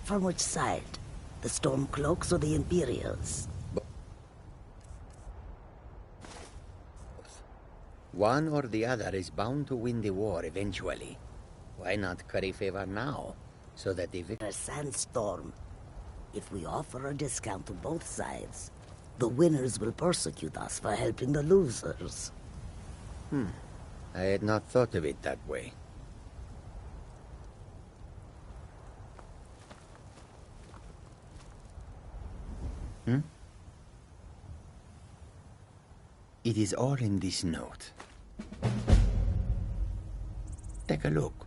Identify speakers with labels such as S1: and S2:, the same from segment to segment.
S1: From which side? The Stormcloaks or the Imperials?
S2: One or the other is bound to win the war eventually. Why not curry favor now, so that the victor...
S1: A sandstorm. If we offer a discount to both sides, the winners will persecute us for helping the losers.
S2: I had not thought of it that way. It is all in this note. Take a look.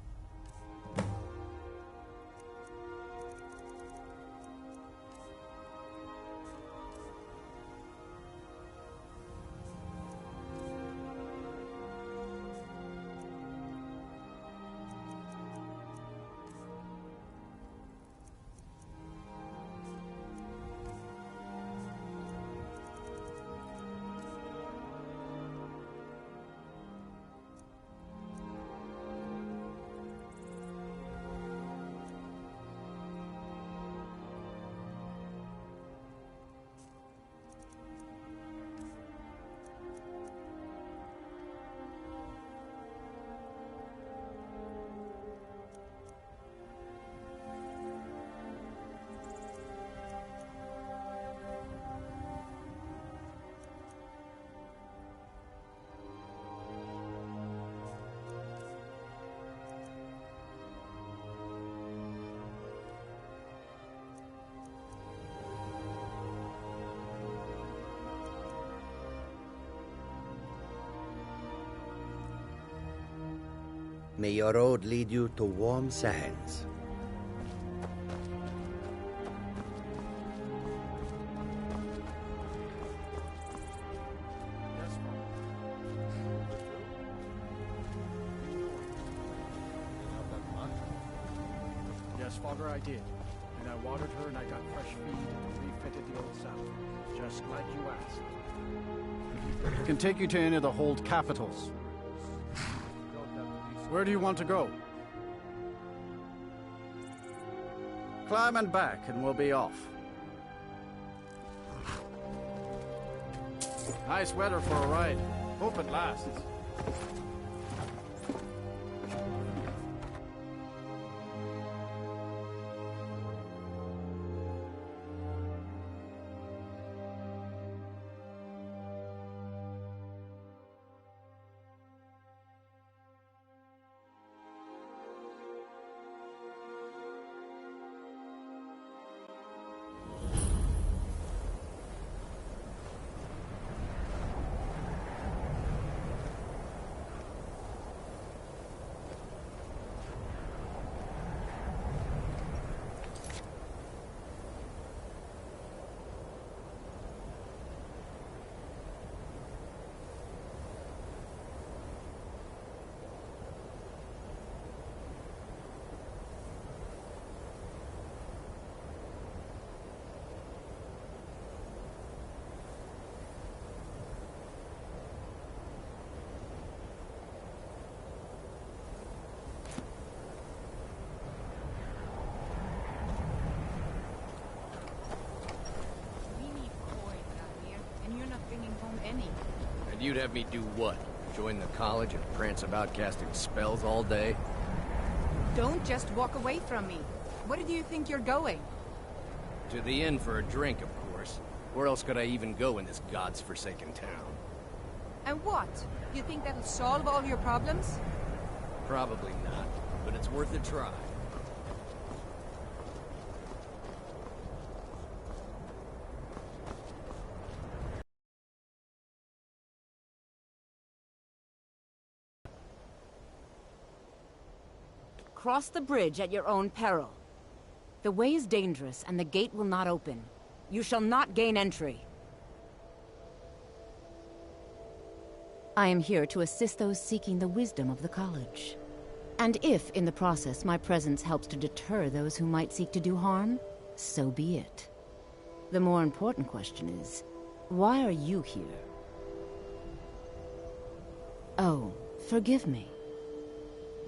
S2: May your road lead you to warm sands.
S3: Yes, Father, I did. And I watered her and I got fresh feed and refitted the old saddle. Just like you asked. Can take you to any of the hold capitals. Where do you want to go? Climb and back, and we'll be off. Nice weather for a ride. Hope it lasts.
S4: And you'd have me do what? Join the college and prance about casting spells all day?
S5: Don't just walk away from me. Where do you think you're going?
S4: To the inn for a drink, of course. Where else could I even go in this god's forsaken town?
S5: And what? You think that'll solve all your problems?
S4: Probably not, but it's worth a try.
S6: Cross the bridge at your own peril. The way is dangerous, and the gate will not open. You shall not gain entry. I am here to assist those seeking the wisdom of the college. And if, in the process, my presence helps to deter those who might seek to do harm, so be it. The more important question is, why are you here? Oh, forgive me.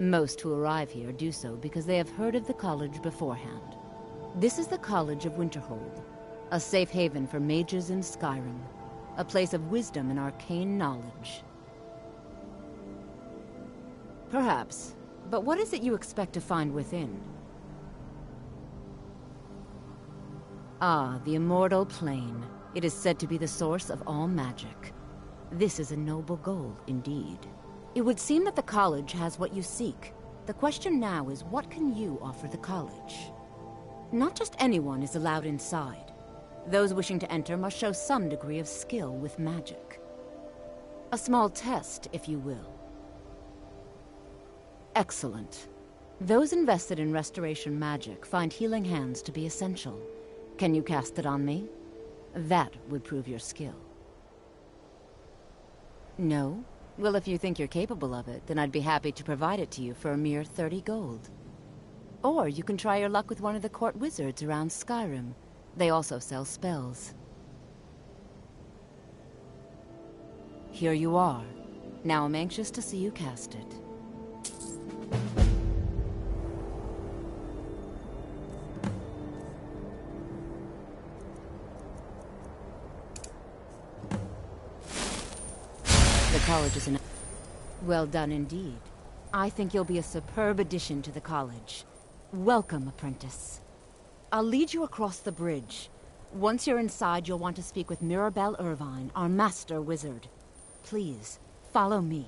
S6: Most who arrive here do so because they have heard of the college beforehand. This is the College of Winterhold, a safe haven for mages in Skyrim, a place of wisdom and arcane knowledge. Perhaps, but what is it you expect to find within? Ah, the immortal plane. It is said to be the source of all magic. This is a noble goal, indeed. It would seem that the college has what you seek. The question now is, what can you offer the college? Not just anyone is allowed inside. Those wishing to enter must show some degree of skill with magic. A small test, if you will. Excellent. Those invested in restoration magic find healing hands to be essential. Can you cast it on me? That would prove your skill. No? Well, if you think you're capable of it, then I'd be happy to provide it to you for a mere 30 gold. Or you can try your luck with one of the court wizards around Skyrim. They also sell spells. Here you are. Now I'm anxious to see you cast it. The college is well done indeed. I think you'll be a superb addition to the college. Welcome, apprentice. I'll lead you across the bridge. Once you're inside, you'll want to speak with Mirabelle Irvine, our master wizard. Please, follow me.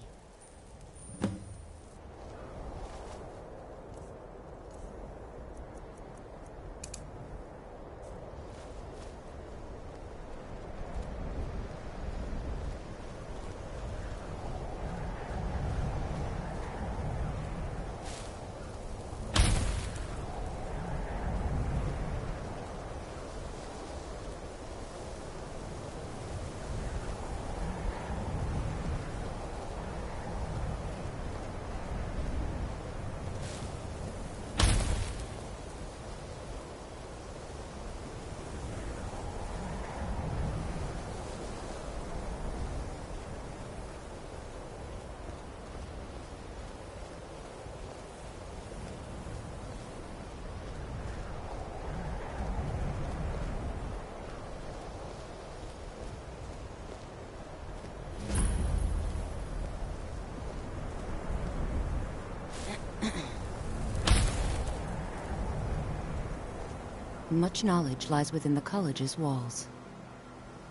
S6: Much knowledge lies within the college's walls.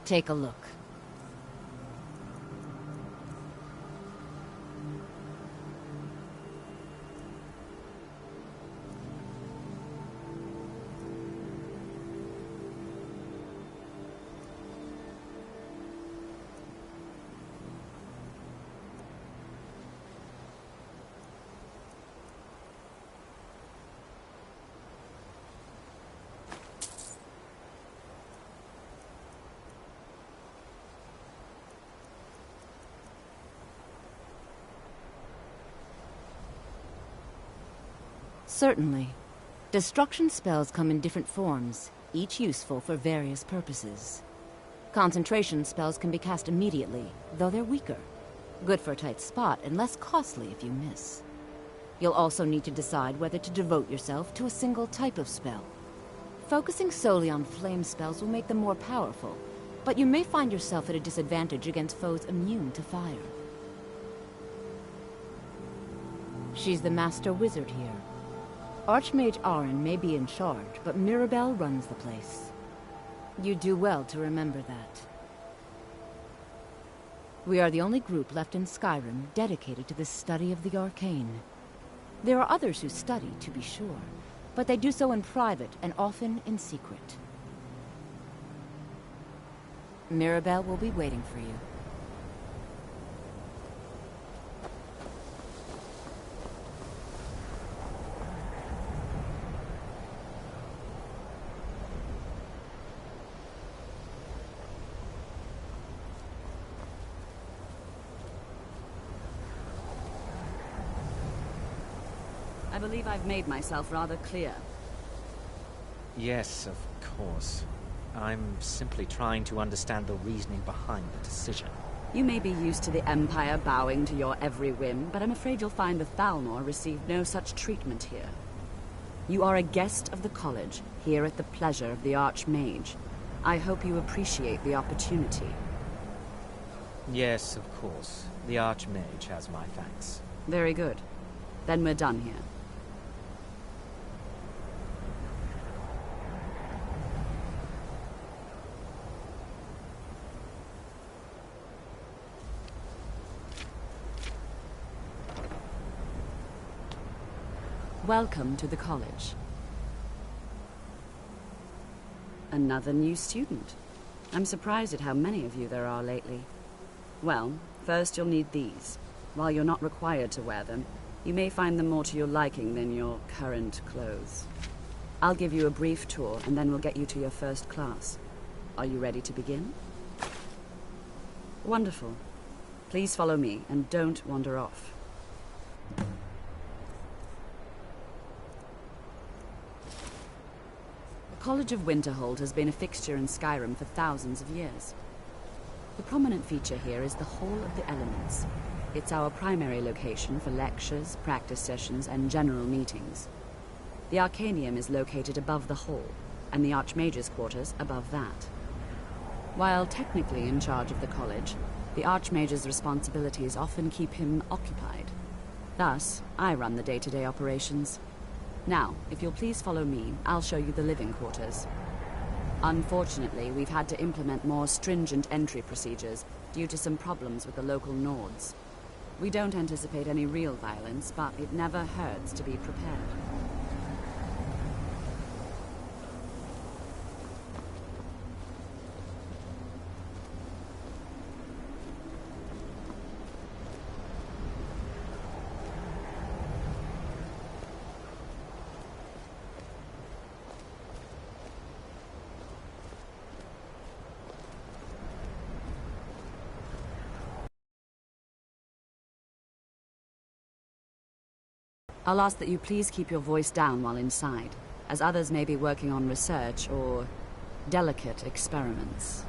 S6: Take a look. Certainly. Destruction spells come in different forms, each useful for various purposes. Concentration spells can be cast immediately, though they're weaker. Good for a tight spot and less costly if you miss. You'll also need to decide whether to devote yourself to a single type of spell. Focusing solely on flame spells will make them more powerful, but you may find yourself at a disadvantage against foes immune to fire. She's the master wizard here. Archmage Arin may be in charge, but Mirabelle runs the place. You do well to remember that. We are the only group left in Skyrim dedicated to the study of the arcane. There are others who study, to be sure, but they do so in private and often in secret. Mirabelle will be waiting for you.
S7: I believe I've made myself rather clear.
S8: Yes, of course. I'm simply trying to understand the reasoning behind the decision.
S7: You may be used to the Empire bowing to your every whim, but I'm afraid you'll find the Thalmor received no such treatment here. You are a guest of the college, here at the pleasure of the Archmage. I hope you appreciate the opportunity.
S8: Yes, of course. The Archmage has my thanks.
S7: Very good. Then we're done here. Welcome to the college. Another new student. I'm surprised at how many of you there are lately. Well, first you'll need these. While you're not required to wear them, you may find them more to your liking than your current clothes. I'll give you a brief tour, and then we'll get you to your first class. Are you ready to begin? Wonderful. Please follow me, and don't wander off. The College of Winterhold has been a fixture in Skyrim for thousands of years. The prominent feature here is the Hall of the Elements. It's our primary location for lectures, practice sessions, and general meetings. The Arcanium is located above the hall, and the Archmage's quarters above that. While technically in charge of the college, the Archmage's responsibilities often keep him occupied. Thus, I run the day-to-day operations. Now, if you'll please follow me, I'll show you the living quarters. Unfortunately, we've had to implement more stringent entry procedures due to some problems with the local Nords. We don't anticipate any real violence, but it never hurts to be prepared. I'll ask that you please keep your voice down while inside, as others may be working on research or delicate experiments.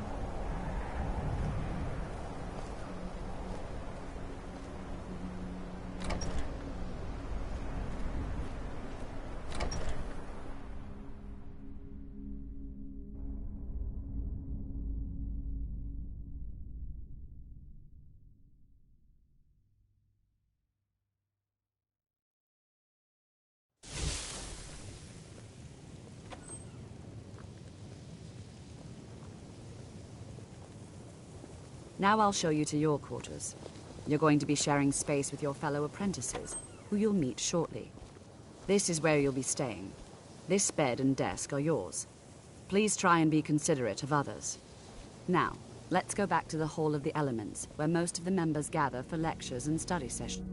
S7: Now I'll show you to your quarters. You're going to be sharing space with your fellow apprentices, who you'll meet shortly. This is where you'll be staying. This bed and desk are yours. Please try and be considerate of others. Now, let's go back to the Hall of the Elements, where most of the members gather for lectures and study sessions.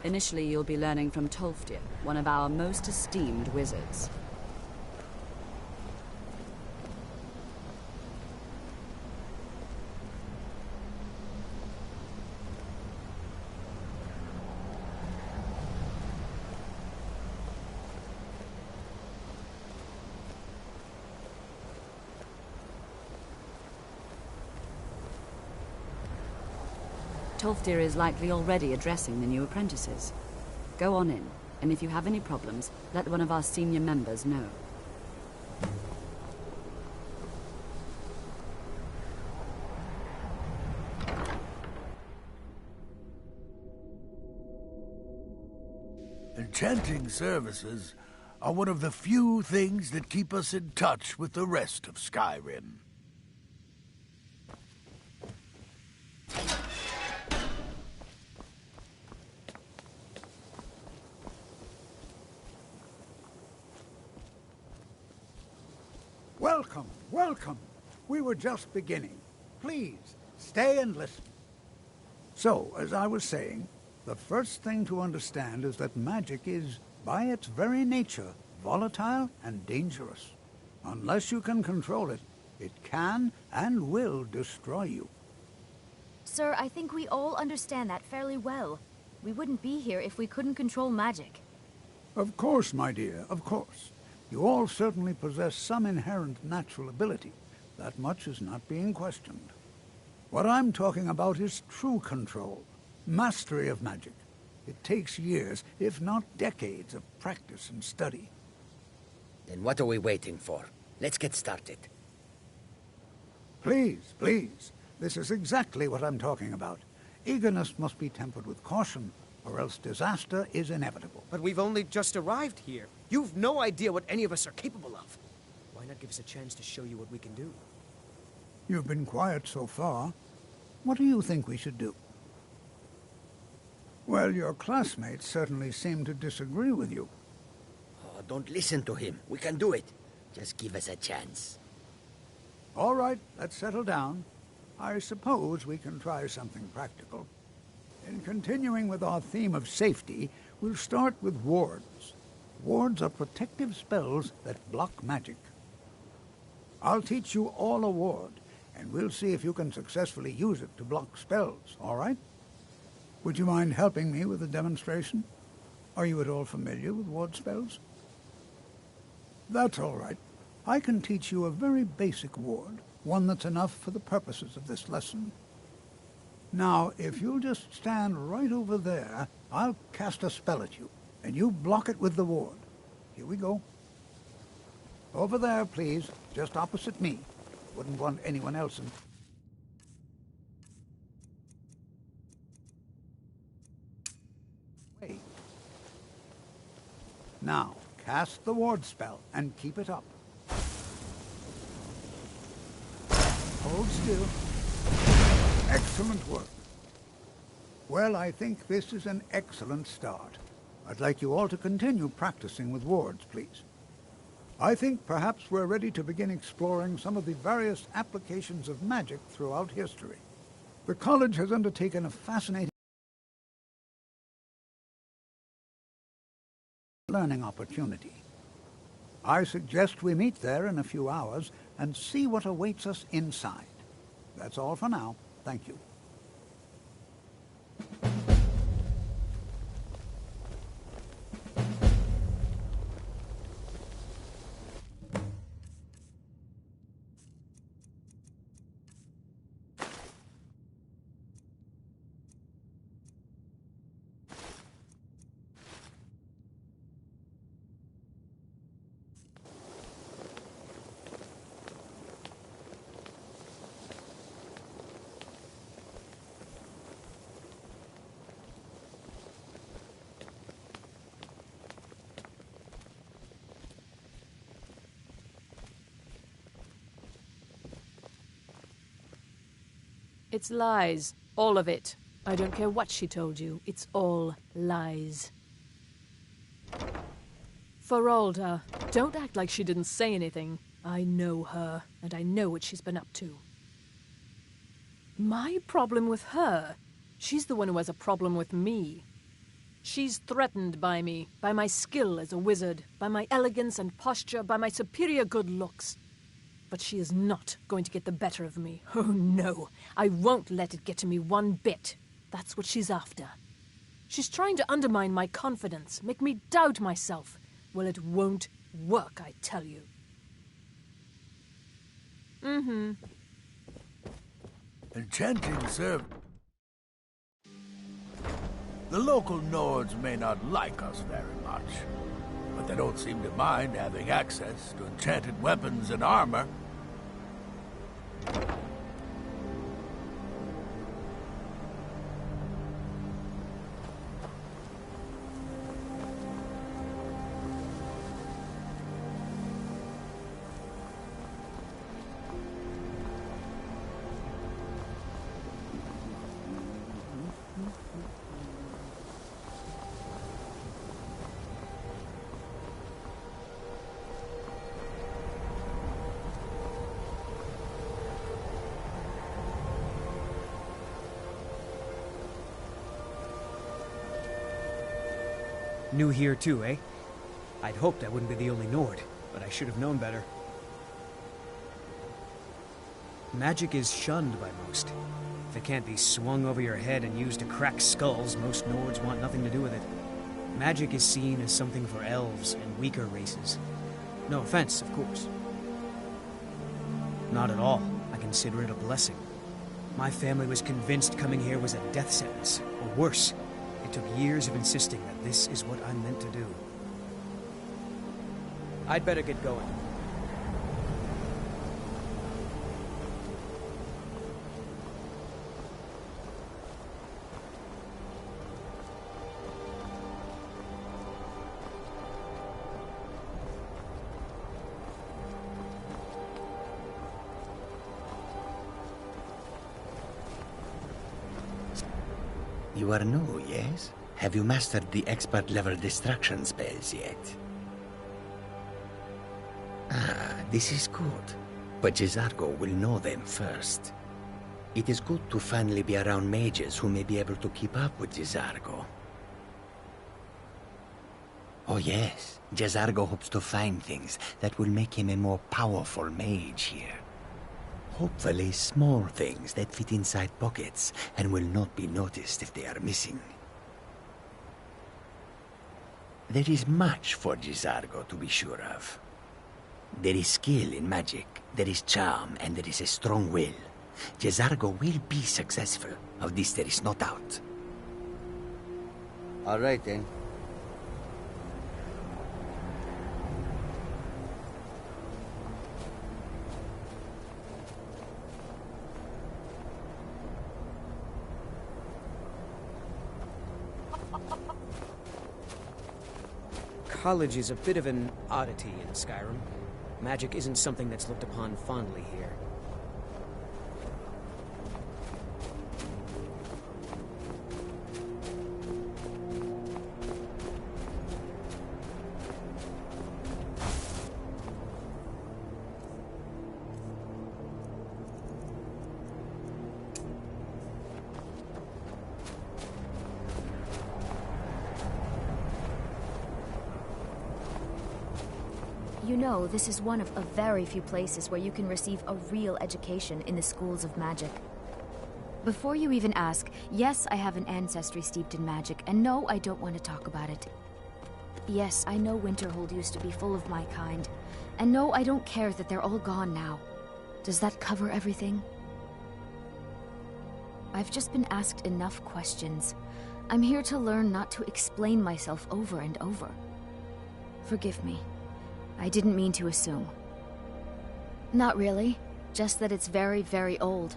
S7: Initially, you'll be learning from Tolfdir, one of our most esteemed wizards. Tolfdir is likely already addressing the new apprentices. Go on in, and if you have any problems, let one of our senior members know.
S9: Enchanting services are one of the few things that keep us in touch with the rest of Skyrim.
S10: Welcome, welcome. We were just beginning. Please, stay and listen. So, as I was saying, the first thing to understand is that magic is, by its very nature, volatile and dangerous. Unless you can control it, it can and will destroy you.
S11: Sir, I think we all understand that fairly well. We wouldn't be here if we couldn't control magic.
S10: Of course, my dear, of course. You all certainly possess some inherent natural ability. That much is not being questioned. What I'm talking about is true control, mastery of magic. It takes years, if not decades, of practice and study.
S2: Then what are we waiting for? Let's get started.
S10: Please, please. This is exactly what I'm talking about. Eagerness must be tempered with caution, or else disaster is inevitable.
S12: But we've only just arrived here. You've no idea what any of us are capable of. Why not give us a chance to show you what we can do?
S10: You've been quiet so far. What do you think we should do? Well, your classmates certainly seem to disagree with you.
S2: Oh, don't listen to him. We can do it. Just give us a chance.
S10: All right, let's settle down. I suppose we can try something practical. In continuing with our theme of safety, we'll start with wards. Wards are protective spells that block magic. I'll teach you all a ward, and we'll see if you can successfully use it to block spells, all right? Would you mind helping me with a demonstration? Are you at all familiar with ward spells? That's all right. I can teach you a very basic ward, one that's enough for the purposes of this lesson. Now, if you'll just stand right over there, I'll cast a spell at you, and you block it with the ward. Here we go. Over there, please, just opposite me. Wouldn't want anyone else in... Wait. Now, cast the ward spell and keep it up. Hold still. Excellent work. Well, I think this is an excellent start. I'd like you all to continue practicing with wards, please. I think perhaps we're ready to begin exploring some of the various applications of magic throughout history. The college has undertaken a fascinating learning opportunity. I suggest we meet there in a few hours and see what awaits us inside. That's all for now. Thank you.
S13: It's lies. All of it. I don't care what she told you. It's all lies. Feralda, don't act like she didn't say anything. I know her, and I know what she's been up to. My problem with her? She's the one who has a problem with me. She's threatened by me, by my skill as a wizard, by my elegance and posture, by my superior good looks. But she is not going to get the better of me. Oh no, I won't let it get to me one bit. That's what she's after. She's trying to undermine my confidence, make me doubt myself. Well, it won't work, I tell you. Mm-hmm.
S9: Enchanting serve. The local Nords may not like us very much, but they don't seem to mind having access to enchanted weapons and armor.
S12: New here too, eh? I'd hoped I wouldn't be the only Nord, but I should have known better. Magic is shunned by most. If it can't be swung over your head and used to crack skulls, most Nords want nothing to do with it. Magic is seen as something for elves and weaker races. No offense, of course. Not at all. I consider it a blessing. My family was convinced coming here was a death sentence, or worse. It took years of insisting that this is what I'm meant to do. I'd better get going.
S2: You are new, yes? Have you mastered the expert-level distraction spells yet? Ah, this is good. But Jizargo will know them first. It is good to finally be around mages who may be able to keep up with Jizargo. Oh yes, Jizargo hopes to find things that will make him a more powerful mage here. Hopefully small things that fit inside pockets and will not be noticed if they are missing. There is much for Jizargo to be sure of. There is skill in magic, there is charm, and there is a strong will. Jizargo will be successful. Of this there is no doubt. All right then.
S12: College is a bit of an oddity in Skyrim. Magic isn't something that's looked upon fondly here.
S11: You know, this is one of a very few places where you can receive a real education in the schools of magic. Before you even ask, yes, I have an ancestry steeped in magic, and no, I don't want to talk about it. Yes, I know Winterhold used to be full of my kind, and no, I don't care that they're all gone now. Does that cover everything? I've just been asked enough questions. I'm here to learn not to explain myself over and over. Forgive me. I didn't mean to assume. Not really. Just that it's very, very old.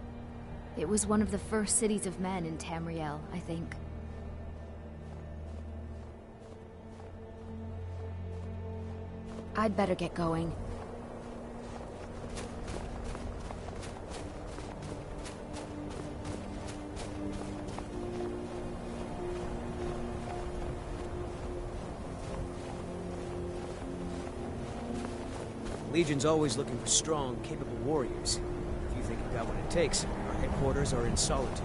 S11: It was one of the first cities of men in Tamriel, I think. I'd better get going.
S12: Legion's always looking for strong, capable warriors. If you think you've got what it takes, our headquarters are in Solitude.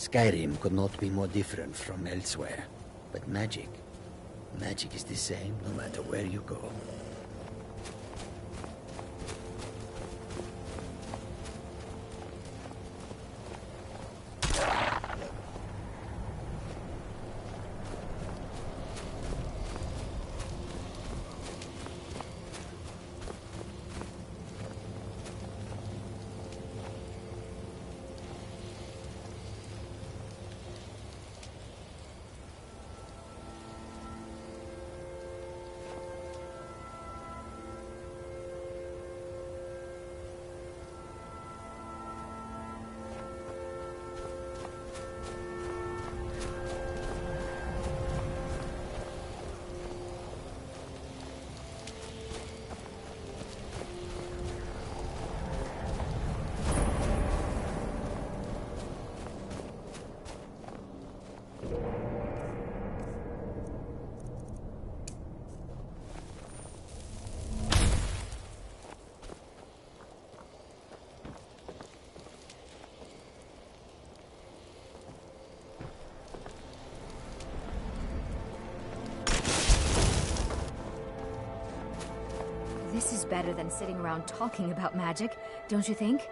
S2: Skyrim could not be more different from elsewhere. But magic is the same no matter where you go.
S11: This is better than sitting around talking about magic, don't you think?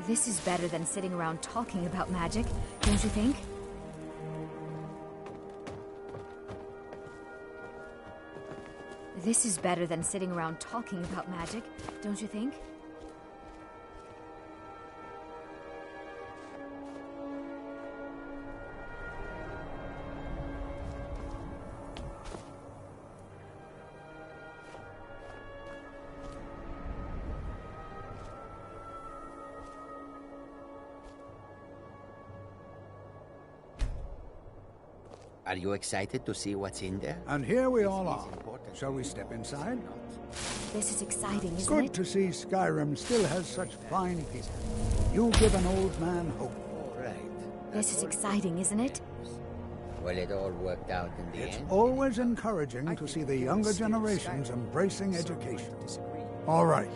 S11: This is better than sitting around talking about magic, don't you think? This is better than sitting around talking about magic, don't you think?
S2: Are you excited to see what's in there?
S10: And here we all are. Shall we step inside?
S11: This is exciting, isn't
S10: Good
S11: it?
S10: to see Skyrim still has such fine people. You give an old man hope.
S2: All right.
S11: This is exciting, isn't it?
S2: Well, it all worked out in the
S10: It's
S2: end.
S10: always encouraging to see the younger generations embracing education. All right.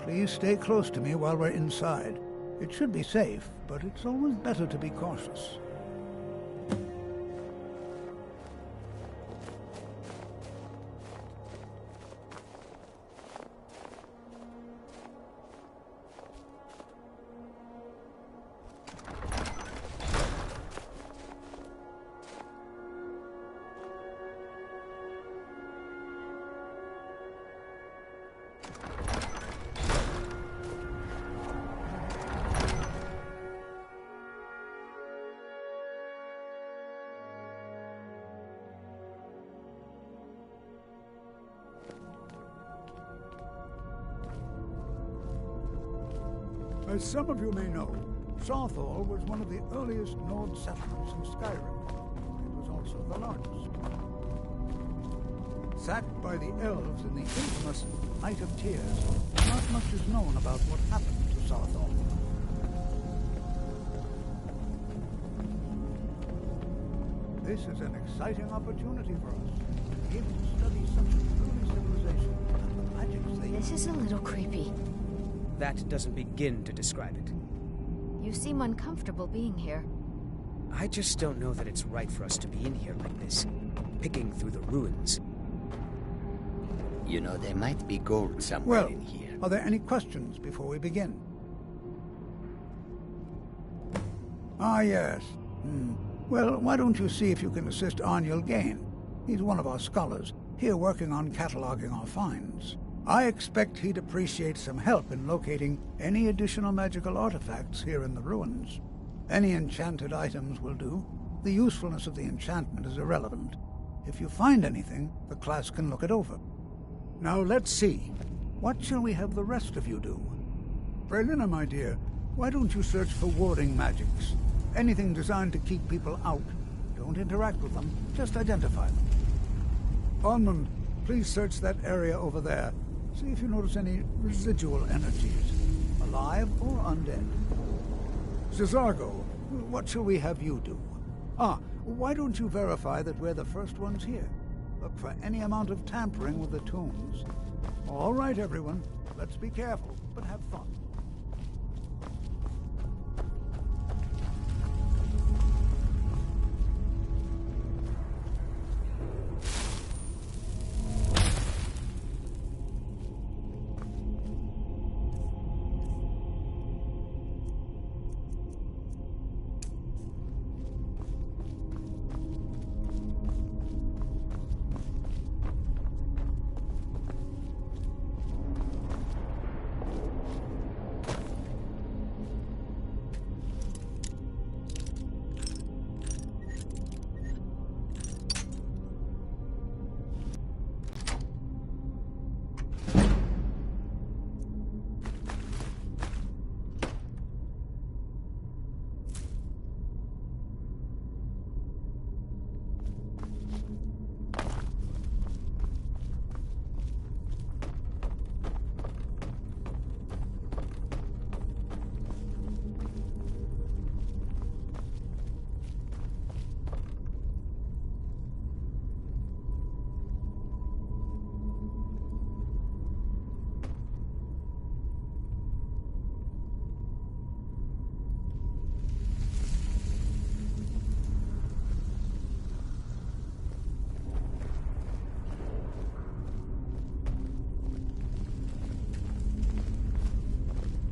S10: Please stay close to me while we're inside. It should be safe, but it's always better to be cautious. As some of you may know, Sawthall was one of the earliest Nord settlements in Skyrim. It was also the largest. Sacked by the elves in the infamous Night of Tears, not much is known about what happened to Sawthall. This is an exciting opportunity for us, to be able to study such an early civilization and the magics they
S11: This is a little creepy.
S12: That doesn't begin to describe it.
S11: You seem uncomfortable being here.
S12: I just don't know that it's right for us to be in here like this, picking through the ruins.
S2: You know, there might be gold somewhere
S10: Well,
S2: in here.
S10: are there any questions before we begin? Ah, yes. Well, why don't you see if you can assist Arniel Gain? He's one of our scholars, here working on cataloging our finds. I expect he'd appreciate some help in locating any additional magical artifacts here in the ruins. Any enchanted items will do. The usefulness of the enchantment is irrelevant. If you find anything, the class can look it over. Now let's see. What shall we have the rest of you do? Brelina, my dear, why don't you search for warding magics? Anything designed to keep people out. Don't interact with them, just identify them. Onmund, please search that area over there. See if you notice any residual energies, alive or undead. Cesargo, what shall we have you do? Why don't you verify that we're the first ones here? Look for any amount of tampering with the tombs. All right, everyone. Let's be careful, but have fun.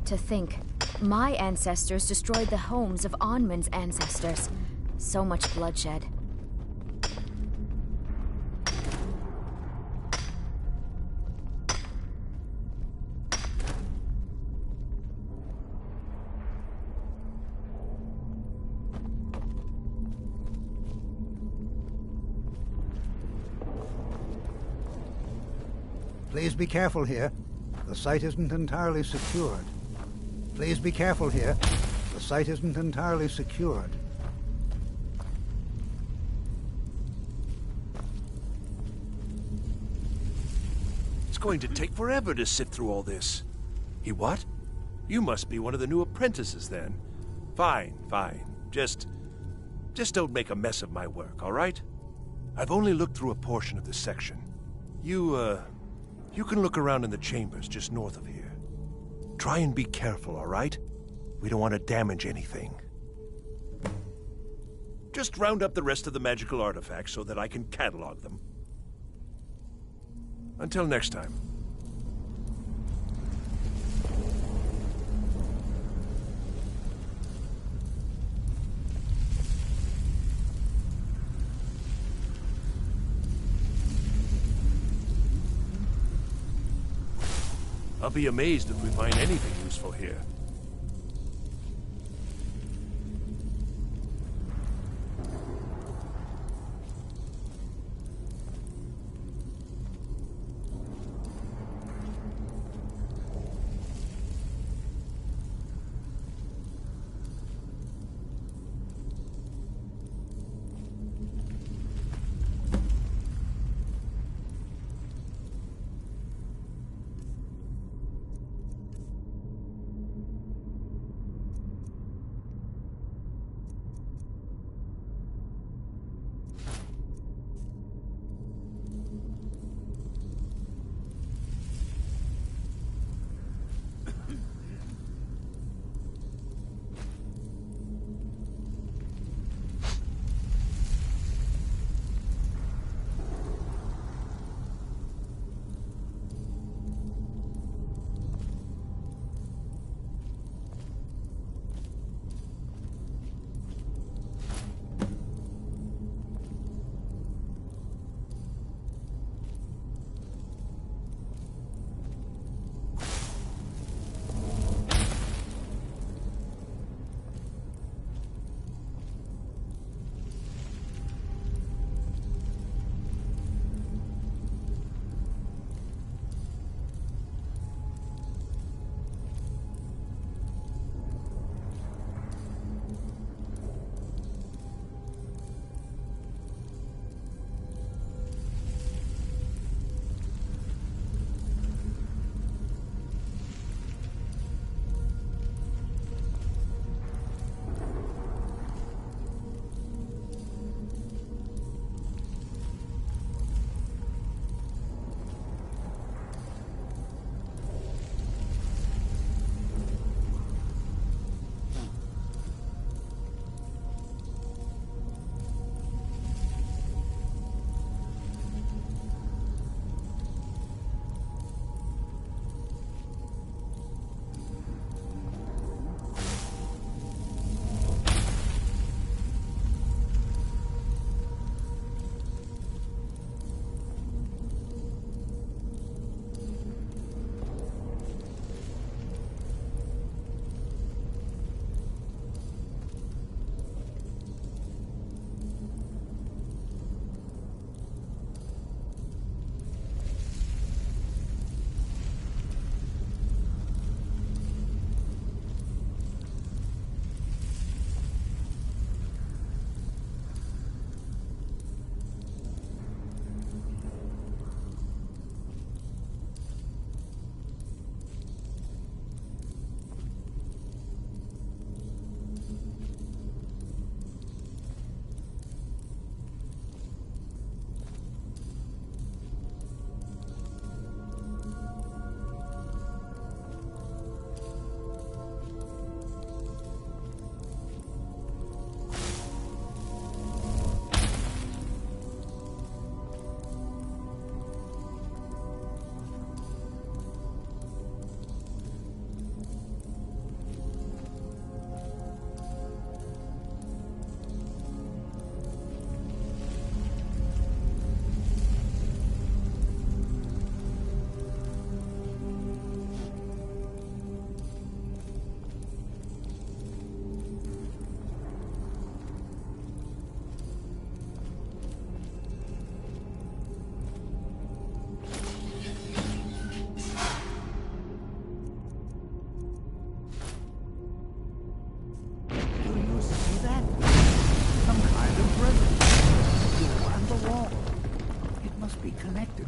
S11: To think, my ancestors destroyed the homes of Onmund's ancestors. So much bloodshed.
S10: Please be careful here. The site isn't entirely secured. Please be careful here. The site isn't entirely secured.
S14: It's going to take forever to sift through all this. He what? You must be one of the new apprentices then. Fine, fine. Just don't make a mess of my work, all right? I've only looked through a portion of this section. You can look around in the chambers just north of here. Try and be careful, all right? We don't want to damage anything. Just round up the rest of the magical artifacts so that I can catalog them. Until next time. I'll be amazed if we find anything useful here.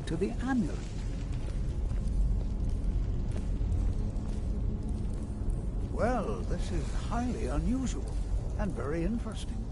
S10: to the amulet. Well, this is highly unusual and very interesting.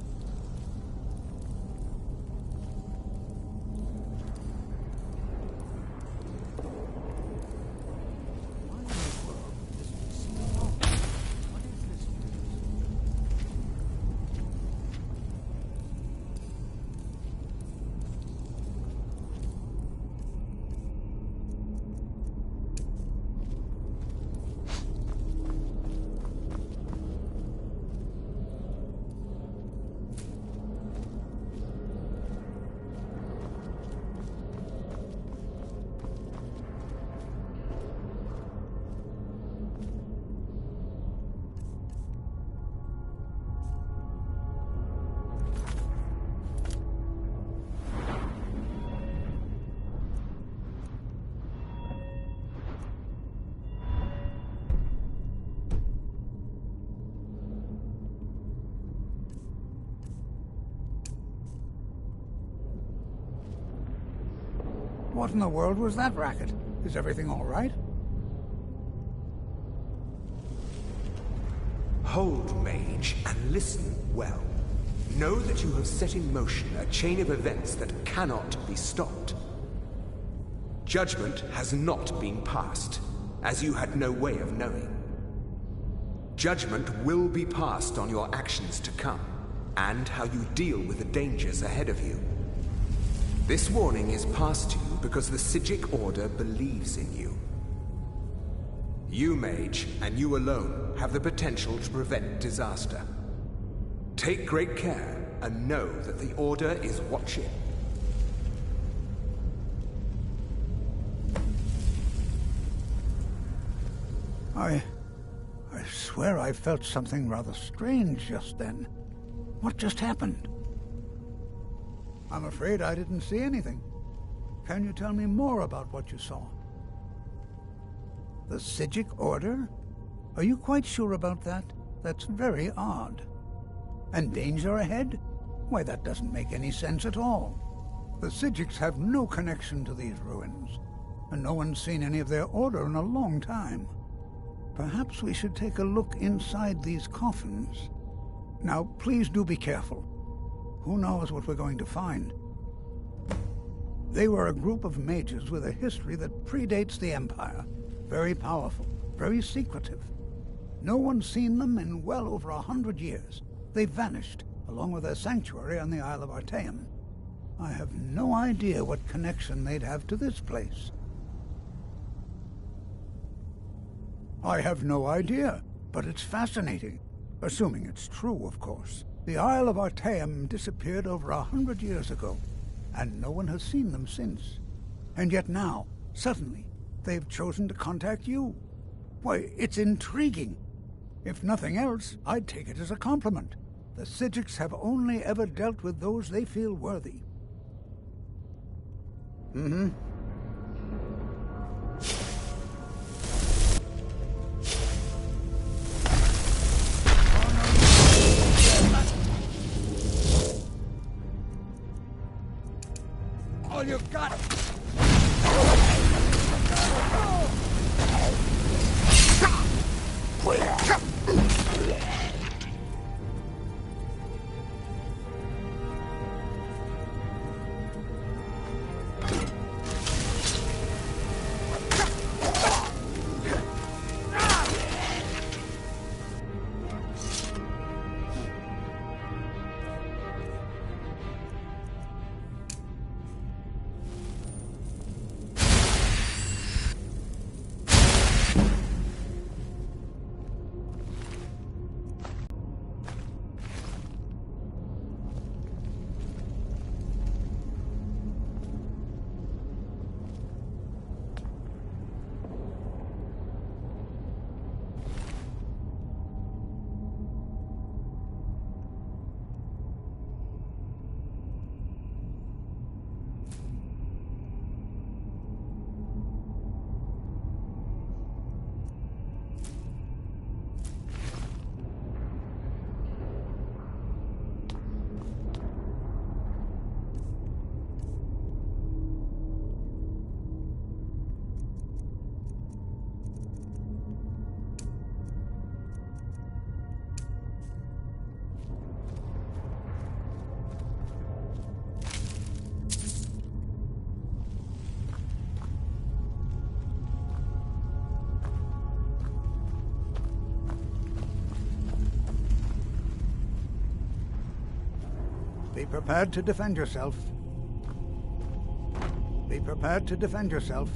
S10: What in the world was that racket? Is everything all right?
S15: Hold, mage, and listen well. Know that you have set in motion a chain of events that cannot be stopped. Judgment has not been passed, as you had no way of knowing. Judgment will be passed on your actions to come, and how you deal with the dangers ahead of you. This warning is passed to you because the Psijic Order believes in you. You, mage, and you alone, have the potential to prevent disaster. Take great care, and know that the Order is watching.
S10: I swear I felt something rather strange just then. What just happened? I'm afraid I didn't see anything. Can you tell me more about what you saw? The Psijic Order? Are you quite sure about that? That's very odd. And danger ahead? Why, that doesn't make any sense at all. The Psijics have no connection to these ruins, and no one's seen any of their order in a long time. Perhaps we should take a look inside these coffins. Now, please do be careful. Who knows what we're going to find? They were a group of mages with a history that predates the Empire. Very powerful, very secretive. No one's seen them in well over 100 years. They vanished, along with their sanctuary on the Isle of Artaeum. I have no idea what connection they'd have to this place. I have no idea, but it's fascinating. Assuming it's true, of course. The Isle of Artaeum disappeared over 100 years ago, and no one has seen them since. And yet now, suddenly, they've chosen to contact you. Why, it's intriguing. If nothing else, I'd take it as a compliment. The Psijics have only ever dealt with those they feel worthy. Mm-hmm. All you've got! Be prepared to defend yourself. Be prepared to defend yourself.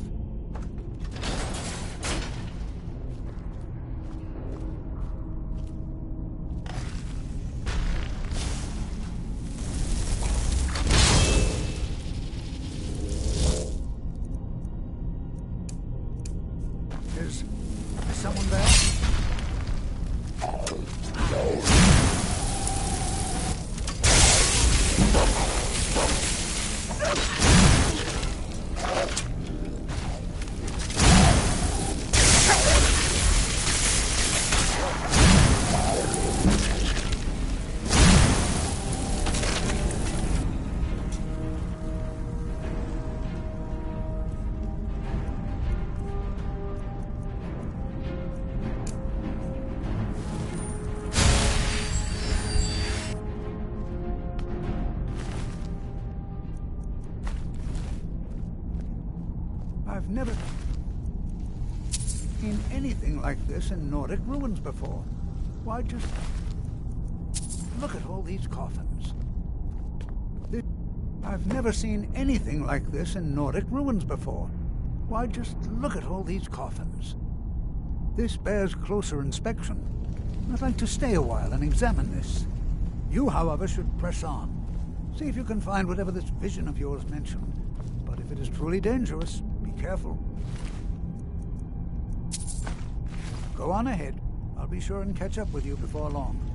S10: Is someone there? I've never seen anything like this in Nordic ruins before. Why, just look at all these coffins. I've never seen anything like this in Nordic ruins before. Why, just look at all these coffins. This bears closer inspection. I'd like to stay a while and examine this. You, however, should press on. See if you can find whatever this vision of yours mentioned. But if it is truly dangerous, be careful. Go on ahead. I'll be sure and catch up with you before long.